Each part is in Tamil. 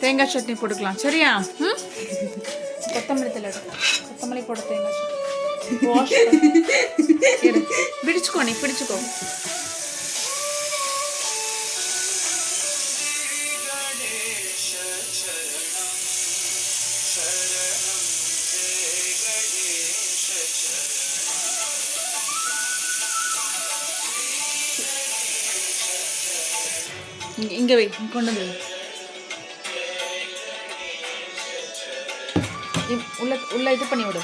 தேங்காய் சட்னி போட்டுக்கலாம் சரியா? கொத்தமல்லி தலை கொத்தமல்லி போட தேங்காய் சட்னி வாஷ் பிடிச்சுக்கோ, நீ பிடிச்சுக்கோ. இங்கே வை, கொண்டு வந்து உள்ள இது பண்ணி விடு.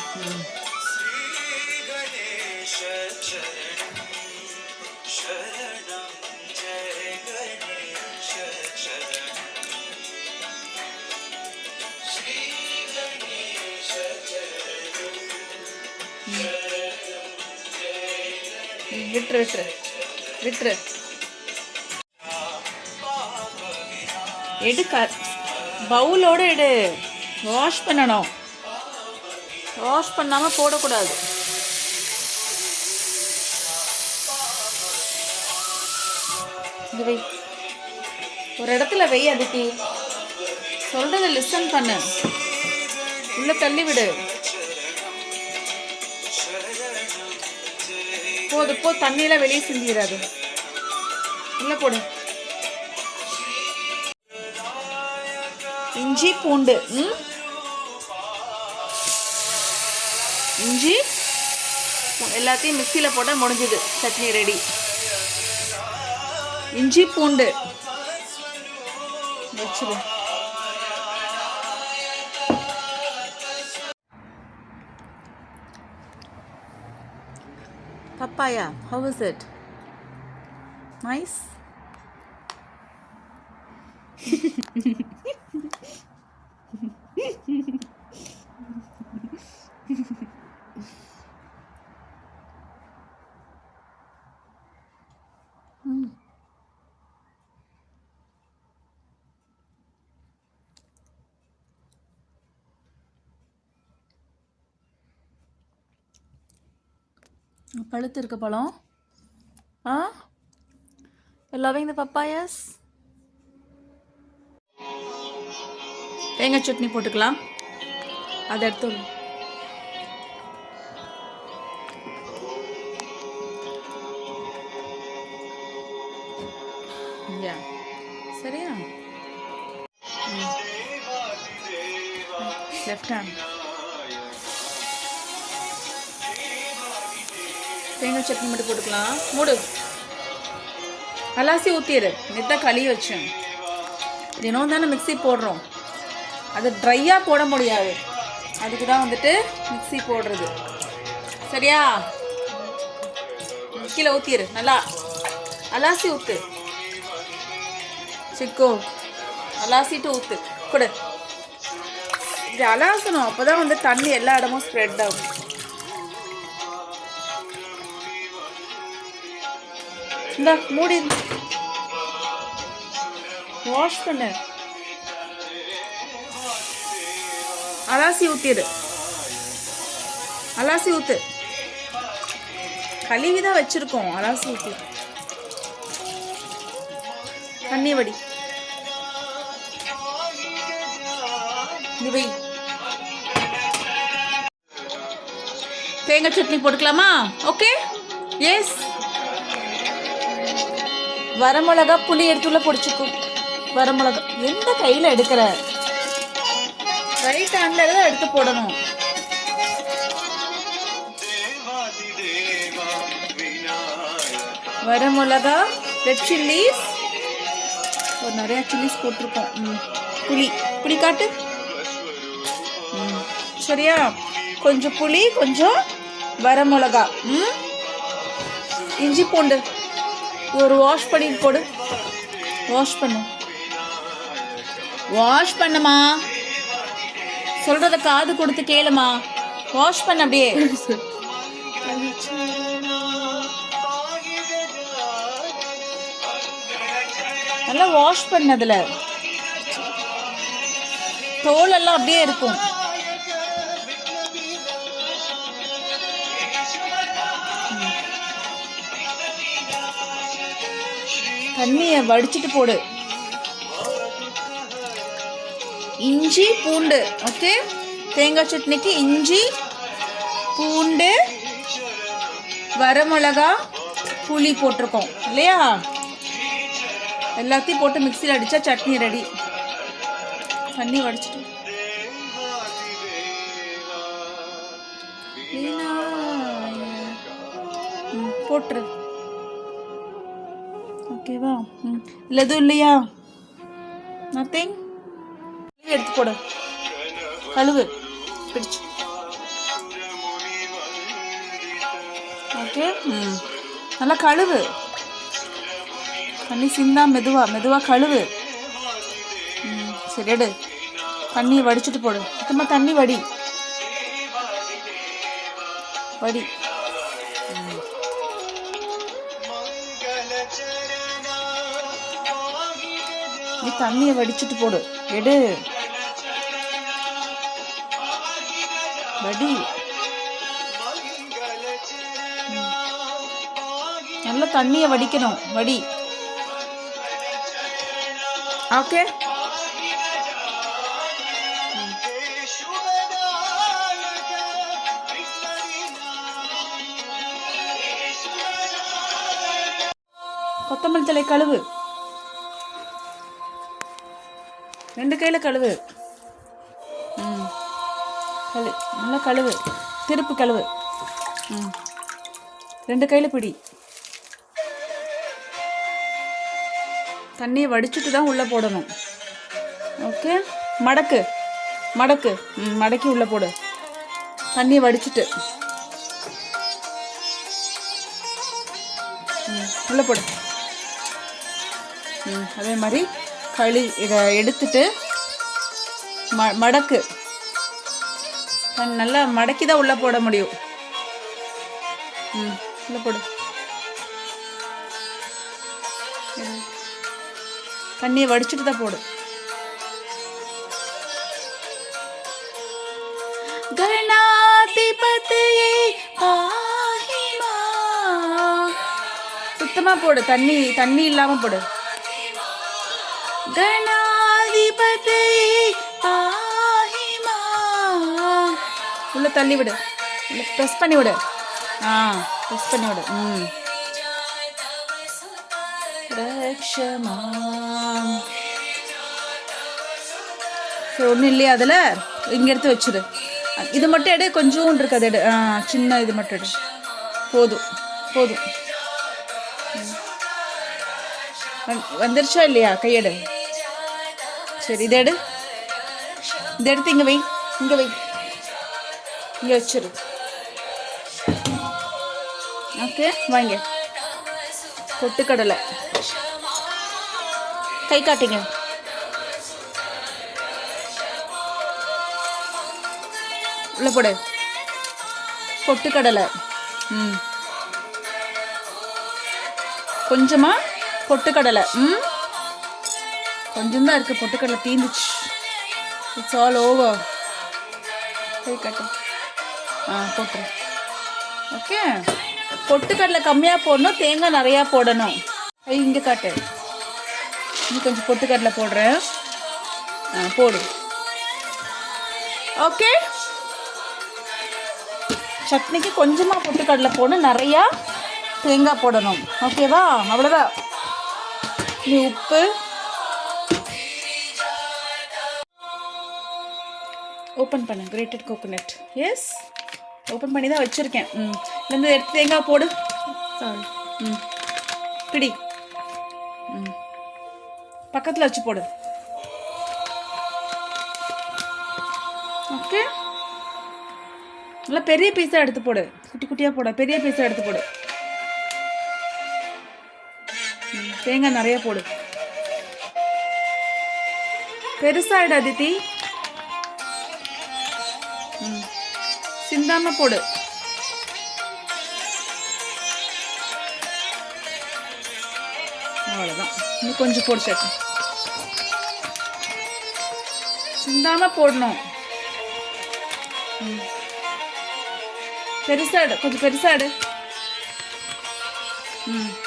விட்டுரு விட்டுரு விட்டுரு. எடு, பவுலோடு எடு. வாஷ் பண்ணணும், வாஷ் பண்ணாமல் போடக்கூடாது. இது வை, ஒரு இடத்துல வை. அதுக்கு சொல்கிறத லிசன் பண்ணு. உள்ள தள்ளி விடு. போது போ, தண்ணியெல்லாம் வெளியே சிந்திடாது. உள்ள போடு. இஞ்சி பூண்டு, இஞ்சி எல்லாத்தையும் மிக்சியில் போட்டால் முடிஞ்சுது, சட்னி ரெடி. இஞ்சி பூண்டு வச்சுடு. Papaya, how is it? Nice? பழுத்து இருக்க பழம். loving the papayas. தேங்காய் சட்னி போட்டுக்கலாம். அதை எடுத்து சரியா? லெஃப்ட் ஹேண்ட் தேங்காய் சட்னி மட்டும் போட்டுக்கலாம். மூடு, அலாசி ஊற்றிடு. நெத்தான் கழுவி வச்சேன். தினம் தானே மிக்ஸி போடுறோம், அது ட்ரையாக போட முடியாது. அதுக்கு தான் வந்துட்டு மிக்ஸி போடுறது சரியா? கீழே ஊற்றிடு. நல்லா அலாசி ஊற்று. சிக்கோ அலாசிட்டு ஊற்று கொடு. இது அலாசணும், அப்போ தான் வந்து தண்ணி எல்லா இடமும் ஸ்ப்ரெட் ஆகும். இந்த மூடி வாஷ் பண்ணு. அலாசி ஊற்றிடு. அலாசி ஊற்று. கழுவி தான் வச்சுருக்கோம். அலாசி ஊற்றி தண்ணி வடி. வை. தேங்காய் சட்னி போட்டுக்கலாமா? Okay, yes. வரமிளகா புளி எடுத்துள்ள பொடிச்சுக்கும். வரமிளகா எந்த கையில் எடுக்கிற? ரைட் ஹேண்டில் தான் எடுத்து போடணும். வரமிளகா, ரெட் சில்லிஸ், ஒரு நிறையா சில்லிஸ் போட்டிருக்கோம். புளி புளி காட்டு. சரியா? கொஞ்சம் புளி, கொஞ்சம் வரமிளகா, இஞ்சி பூண்டு ஒரு வாஷ் பண்ணி போடு. வாஷ் பண்ணு, வாஷ் பண்ணுமா. சொல்கிறத காது கொடுத்து கேளுமா. வாஷ் பண்ண அப்படியே. நல்லா வாஷ் பண்ணதில் தோலெல்லாம் அப்படியே இருக்கும். தண்ணியை வடிச்சிட்டு போடு. இஞ்சி பூண்டு. ஓகே, தேங்காய் சட்னிக்கு இஞ்சி பூண்டு வரமிளகா புளி போட்டிருக்கோம் இல்லையா? எல்லாத்தையும் போட்டு மிக்சியில் அடித்தா சட்னி ரெடி. தண்ணி வடிச்சிட்டு போட்டுரு. ஓகேவா? இல்லை எதுவும் இல்லையா? நத்திங். எடுத்து போடு. கழுவு பிடிச்சு. ஓகே, நல்லா கழுவு. தண்ணி சிந்தா மெதுவாக கழுவு. சரி, எடு. தண்ணியை வடிச்சிட்டு போடு. சுத்தமாக தண்ணி வடி. நீ தண்ணியை வடிச்சிட்டு போடு. எடு, வடி. நல்லா தண்ணியை வடிக்கணும். வடி. ஓகே, கொத்தமல்லி தழை கழுவு. 2 கையில் கழுவு. நல்லா கழுவு. திருப்பு கழுவு. 2 கையில் பிடி. தண்ணியை வடிச்சுட்டு தான் உள்ளே போடணும். ஓகே, மடக்கு. மடக்கி உள்ளே போடு. தண்ணியை வடிச்சுட்டு உள்ளே போடு. அதே மாதிரி இதை எடுத்துட்டு மடக்கு. நல்லா மடக்கி தான் உள்ளே போட முடியும். உள்ளே போடு. தண்ணியை வடிச்சுட்டு தான் போடு. கணாதிபதியே பாஹி மாம். சுத்தமா போடு. தண்ணி இல்லாம போடு. கணாதிபதியே பாஹி மாம். உள்ள தள்ளி விடு. உள்ள ப்ரெஸ் பண்ணி விடு. ப்ரெஸ் பண்ணி விடு. ஒன்றும் இல்லையா அதில்? இங்கே எடுத்து வச்சுடு. இது மட்டும் எடு. கொஞ்சோண்டு இருக்கு, அது எடு. சின்ன இது மட்டும் எடு. போதும். வந்துருச்சா இல்லையா? கையெடு. சரி, இதை எடு. இதை எடுத்து இங்கே வை. இங்கே வச்சிரு. ஓகே, வாங்க. பொட்டுக்கடலை கை காட்டுங்க. உள்ள போடு. பொட்டுக்கடலை கொஞ்சமா. பொட்டுக்கடலை கொஞ்சம் தான் இருக்குது. பொட்டுக்கடலை தீந்துச்சு. It's all over. கை காட்டு. போட்டு. ஓகே, பொட்டுக்கடலை கம்மியாக போடணும், தேங்காய் நிறையா போடணும். இங்கே காட்டு. இன்னும் கொஞ்சம் பொட்டுக்கடலை போடுறேன். போடு. ஓகே, சட்னிக்கு கொஞ்சமாக பொட்டுக்கடலை போடணும், நிறையா தேங்காய் போடணும். ஓகேவா? அவ்வளோதான். நீ உப்பு, ஓப்பன் பண்ணு. கிரேட்டட் கோகோனட். எஸ், ஓப்பன் பண்ணி தான் வச்சுருக்கேன். இதுலேருந்து எடுத்து தேங்காய் போடு. சாரி. பிடி. பக்கத்தில் வச்சு போடு. ஓகே, நல்லா பெரிய பீஸாக எடுத்து போடு. குட்டி குட்டியாக போட. பெரிய பீஸாக எடுத்து போடு. தேங்காய் நிறைய போடு. பெருசாகிடு அதித்தி. சிந்தாம போடு. அவ்வளோதான். இன்னும் கொஞ்சம் போடு. சட்னி சிந்தாம போடணும். பெருசாடு. கொஞ்சம் பெருசாடு.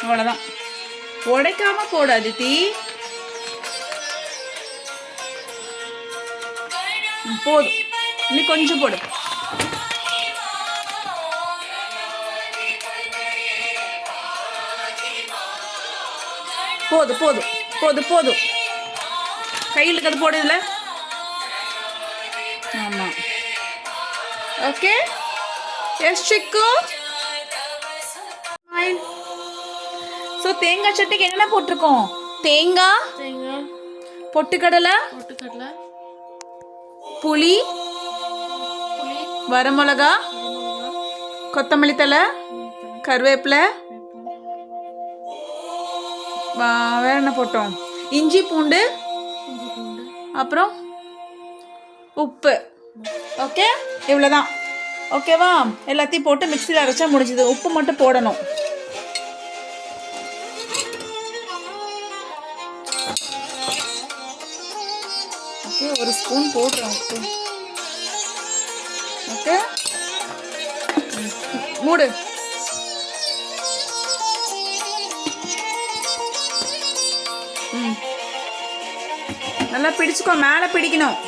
அவ்வளோதான். உடைக்காம போடு அதித்தி. போதும், இன்னும் கொஞ்சம் போடு. போதும் போதும் போதும் போதும். கையில் இருக்கிறது போடுதுல. ஆமாம். ஓகே. எஸ் சிக்கு. ஸோ தேங்காய் சட்னிக்கு என்னென்ன போட்டிருக்கோம்? தேங்காய், பொட்டுக்கடலை, புளி, வரமிளகா, கொத்தமல்லி தழை, கருவேப்பிலை, வேற என்ன போட்டோம்? இஞ்சி பூண்டு, அப்புறம் உப்பு. ஓகே, இவ்வளோதான். ஓகேவா? எல்லாத்தையும் போட்டு மிக்சியில் அரைச்சா முடிஞ்சுது. உப்பு மட்டும் போடணும். ஓகே, ஒரு ஸ்பூன் போடுறோம் உப்பு. ஓகே, மூடு. நல்லா பிடிச்சுக்கோ, மேலே பிடிக்கணும்.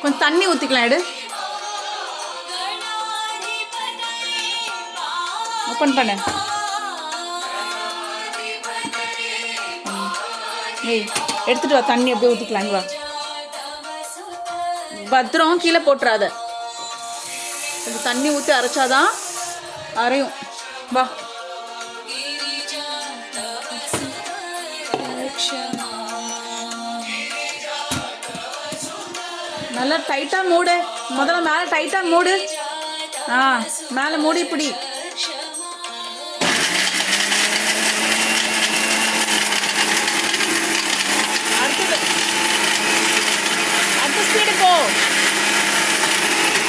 கொஞ்சம் தண்ணி ஊற்றிக்கலாம். எடு, ஓப்பன் பண்ணு. ஏய், எடுத்துட்டு வா, தண்ணி அப்படியே ஊற்றிக்கலாம். வா, பத்திரம், கீழே போட்டுறாத. கொஞ்சம் தண்ணி ஊற்றி அரைச்சாதான் அரையும். வா. நல்லா டைட்டாக மூடு. முதல்ல மேலே டைட்டாக மூடு. மேலே மூடி பிடி. அடுத்த ஸ்பீடு போ.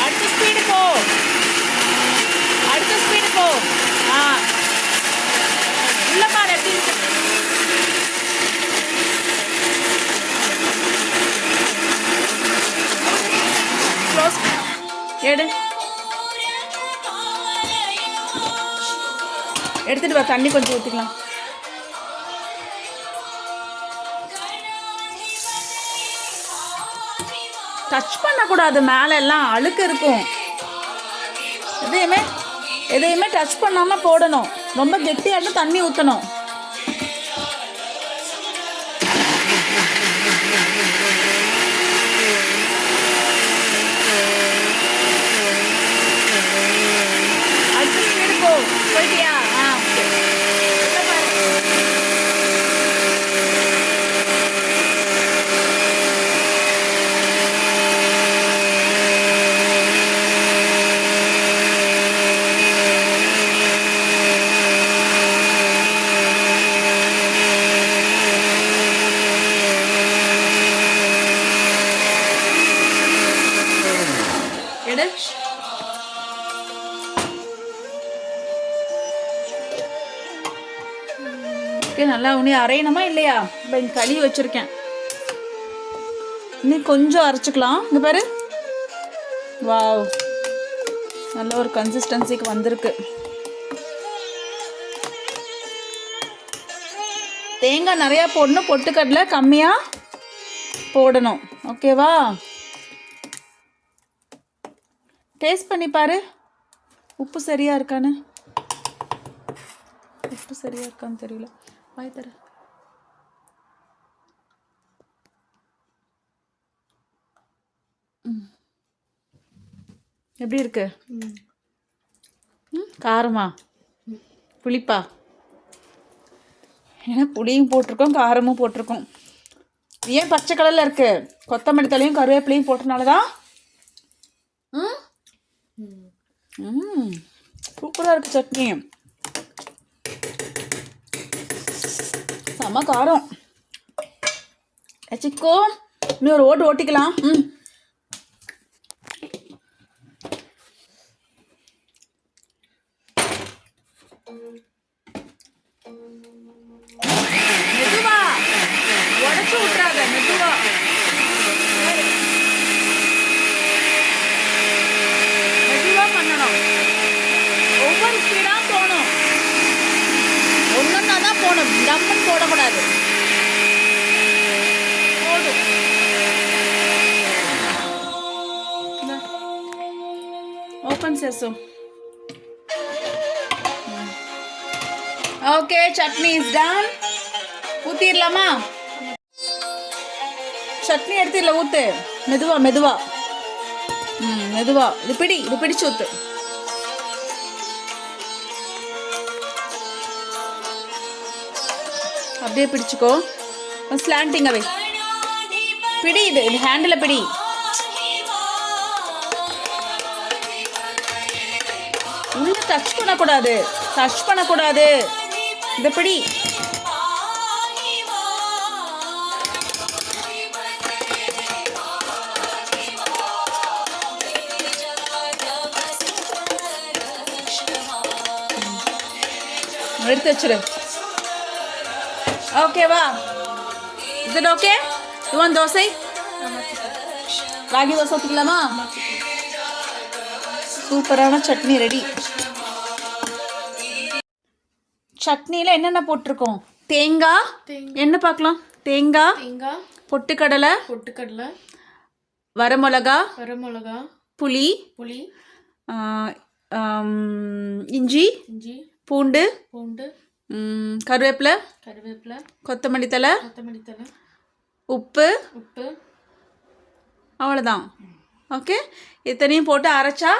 அடுத்த ஸ்பீடு போ. அடுத்த ஸ்பீடு போ. உள்ள பாரு எப்படி இருக்கு. எடு, எடுத்துட்டு வா. தண்ணி கொஞ்சம் ஊற்றிக்கலாம். டச் பண்ணக்கூடாது, மேலே எல்லாம் அழுக்கு இருக்கும். எதையுமே டச் பண்ணாமல் போடணும். ரொம்ப கெட்டியாக தண்ணி ஊற்றணும். போயிட்டியா? எடு. நல்லா உனி அரையணுமா இல்லையா? இப்போ இங்கே கழுவி வச்சுருக்கேன். இன்னும் கொஞ்சம் அரைச்சிக்கலாம். இங்கே பாரு. வாவ், நல்ல ஒரு கன்சிஸ்டன்சிக்கு வந்திருக்கு. தேங்காய் நிறையா போடணும், பொட்டுக்கடலை கம்மியாக போடணும். ஓகேவா? டேஸ்ட் பண்ணி பாரு, உப்பு சரியாக இருக்கான்னு. உப்பு சரியாக இருக்கான்னு தெரியல. வாய் தர. எப்படி இருக்கு? காரமா புளிப்பா? ஏன்னா புளியும் போட்டிருக்கோம், காரமும் போட்டிருக்கோம். ஏன் பச்சை கலரில் இருக்கு? கொத்தமல்லி தலையும் கருவேப்பிலையும் போட்டனாலதான். சூப்பராக இருக்கு சட்னி. செம்ம காரம். சிக்கோ, இன்னும் ஒரு ஓட்டு ஓட்டிக்கலாம். மெதுவா, உடச்சு விட்டுறாத, மெதுவா. சேசம். Okay, chutney is done. ஊத்திடலாமா? சட்னி எடுத்துடல, ஊத்து. மெதுவா மெதுவா. மெதுவா. இது பிடிச்சு ஊத்து. அப்படியே பிடிச்சுக்கோ. ஸ்லாண்டிங் அவை பிடி. இது ஹேண்டில் பிடி. உள்ள டச் பண்ணக்கூடாது. இந்த பிடி. எடுத்து வச்சிரு. ஓகேவா? Is it okay? You want dosa? Ragi dosa ஊற்றிக்கலாமா? சூப்பரான சட்னி ரெடி. சட்னியில் என்னென்ன போட்டிருக்கோம்? தேங்காய். என்ன பார்க்கலாம்? தேங்காய், பொட்டுக்கடலை, வரமிளகா, புளி, இஞ்சி, பூண்டு, கருவேப்பிலை, கொத்தமல்லி தழை, உப்பு, அவ்வளோதான். ஓகே, இத்தனையும் போட்டு அரைச்சா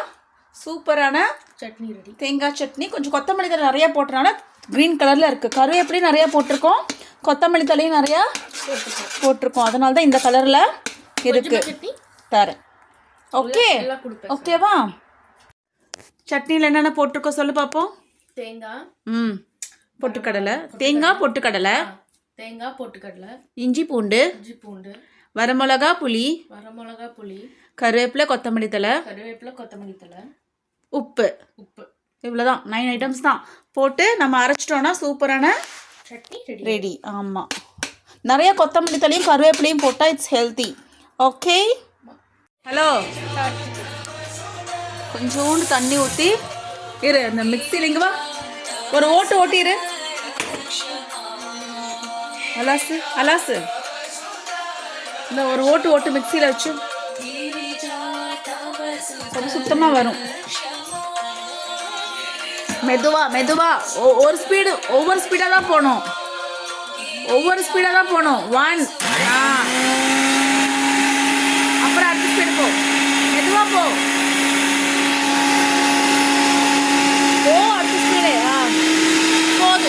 சூப்பரான சட்னி ரெடி. தேங்காய் சட்னி. கொஞ்சம் கொத்தமல்லி தழை நிறையா போட்டுறனால க்ரீன் கலரில் இருக்குது. கருவேப்பிலையும் நிறையா போட்டிருக்கோம், கொத்தமல்லி தலையும் நிறையா போட்டிருக்கோம். அதனால தான் இந்த கலரில் இருக்குது. தரேன். ஓகே, ஓகேவா? சட்னியில் என்னென்ன போட்டிருக்கோம் சொல்லு பார்ப்போம். தேங்காய், பொட்டுக்கடலை, பொட்டுக்கடலை, இஞ்சி பூண்டு, வரமிளகா, புளி, கருவேப்பிலை, கொத்தமல்லி தழை, உப்பு. இவ்வளோதான். 9 ஐட்டம்ஸ் தான் போட்டு நம்ம அரைச்சிட்டோன்னா சூப்பரான சட்னி ரெடி. ஆமாம், நிறைய கொத்தமல்லி தலையும் கருவேப்பிலையும் போட்டால் இட்ஸ் ஹெல்த்தி. ஓகே, ஹலோ, கொஞ்சோண்டு தண்ணி ஊற்றி இரு. அந்த மிக்சியில் இங்கே வா, ஒரு ஓட்டிரு. அலாசு. இந்த ஒரு ஓட்டு மிக்சியில் வச்சு சுத்தமாக வரும். மெதுவா ஒவ்வொரு ஸ்பீடாக தான் போகணும். 1 அப்புறம் அடுத்த ஸ்பீடு போ. மெதுவா போ. அடுத்த ஸ்பீடு. போது.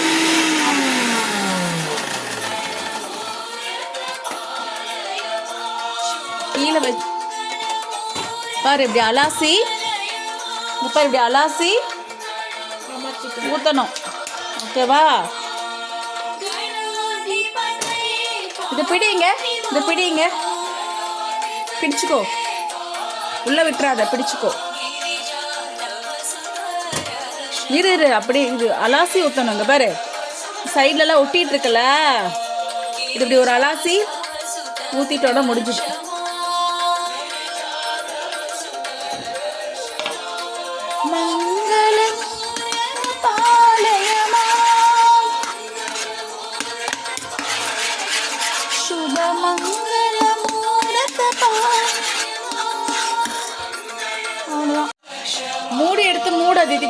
கீழே வச்சு பாரு. இப்படி அலாசி ஊற்றணும். ஓகேவா? இது பிடிங்க. பிடிச்சுக்கோ. உள்ள விட்டுறாத, பிடிச்சுக்கோ. இரு அப்படி இது அலாசி ஊற்றணும். இங்கே பாரு, சைட்லலாம் ஒட்டிகிட்டு இருக்குல்ல, இது இப்படி ஒரு அலாசி ஊற்றிட்டோட முடிஞ்சிச்சு. மூடு அதித்தி.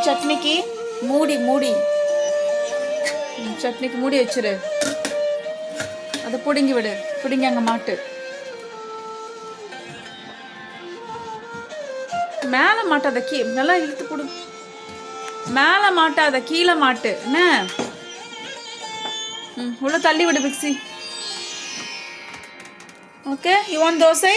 சட்னிக்கு மூடி வச்சிரு. அதை பிடுங்கி விடு. அங்கே மாட்டு. மேலே மாட்டாத, நல்லா இழுத்து போடு. மேலே மாட்டாத, கீழே மாட்டு. என்ன உள்ள தள்ளி விடு mixie. Okay, you want dosa?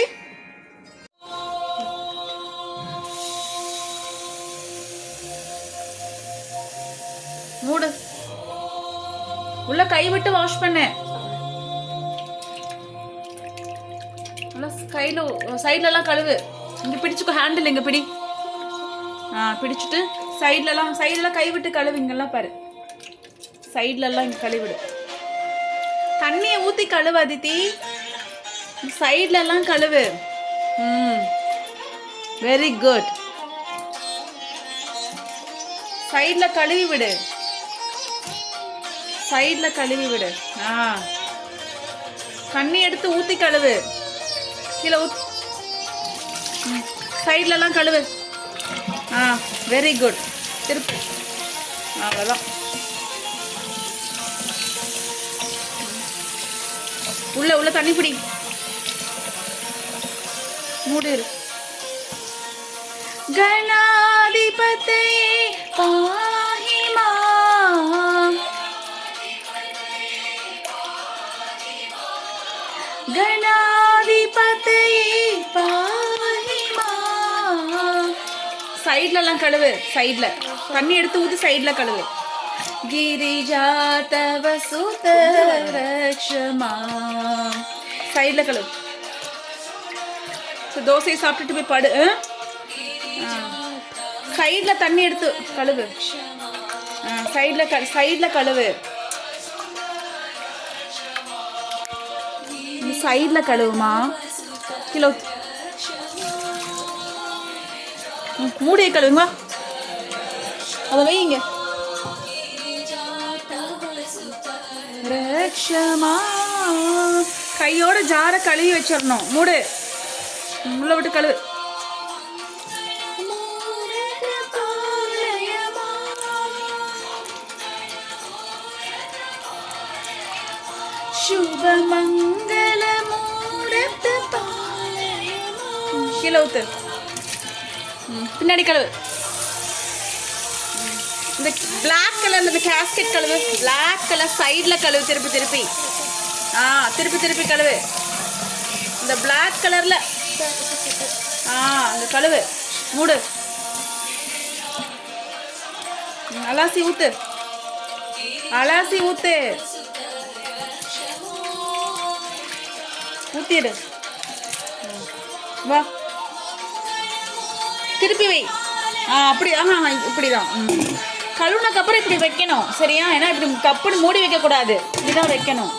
மூடு. உள்ள கை விட்டு வாஷ் பண்ணு. கையில் சைட்லலாம் கழுவு. இங்கே பிடிச்சிக்கோ. ஹேண்டில் இங்கே பிடி. பிடிச்சிட்டு சைட்லலாம் கை விட்டு கழுவு. இங்கெல்லாம் பாரு, சைட்லலாம் இங்கே கழுவிடு. தண்ணியை ஊற்றி கழுவு அதித்தி. சைட்லலாம் கழுவு. Very good. சைடில் கழுவி விடு. தண்ணி எடுத்து ஊற்றி கழுவு. கீழே சைட்லலாம் கழுவு. Very good. திருப்பி. அவ்வளோதான். உள்ள தண்ணி பிடி. மூடு. கணாதிபதியே பாஹி மாம், கணாதிபதியே பாஹி மாம். சைட்லலாம் கழுவு. சைடில் தண்ணி எடுத்து ஊற்றி சைடில் கழுவு. கிரிஜா தவ சுத ரக்ஷமா. சைடில் கழுவு. தோசையை சாப்பிட்டுட்டு போய் படு. சைடில் தண்ணி எடுத்து கழுவு. சைடில் கழுவு. சைடில் கழுவுமா. கிலோ மூடியை கழுவுங்க. அதை வைங்க. ரக்ஷமா. கையோட ஜாரை கழுவி வச்சிடணும். மூடு. உள்ள விட்டு கழுவு. சுபமங்கல மூடத்து பாலயமா. கீழே ஊத்து. பின்னாடி கழுவு. இந்த பிளாக் கலர் இந்த கேஸ்கெட் கழுவு. பிளாக் கலர் சைடில் கழுவு. திருப்பி திருப்பி கழுவு. இந்த பிளாக் கலரில் அந்த கழுவு. மூடு. அலாசி ஊத்து. ஊத்திடு. வா. திருப்பி வை. அப்படி. இப்படிதான். கழுவுனக்கப்புறம் இப்படி வைக்கணும். சரியா? ஏன்னா இப்படி கப்புன்னு மூடி வைக்கக்கூடாது. இப்படிதான் வைக்கணும்.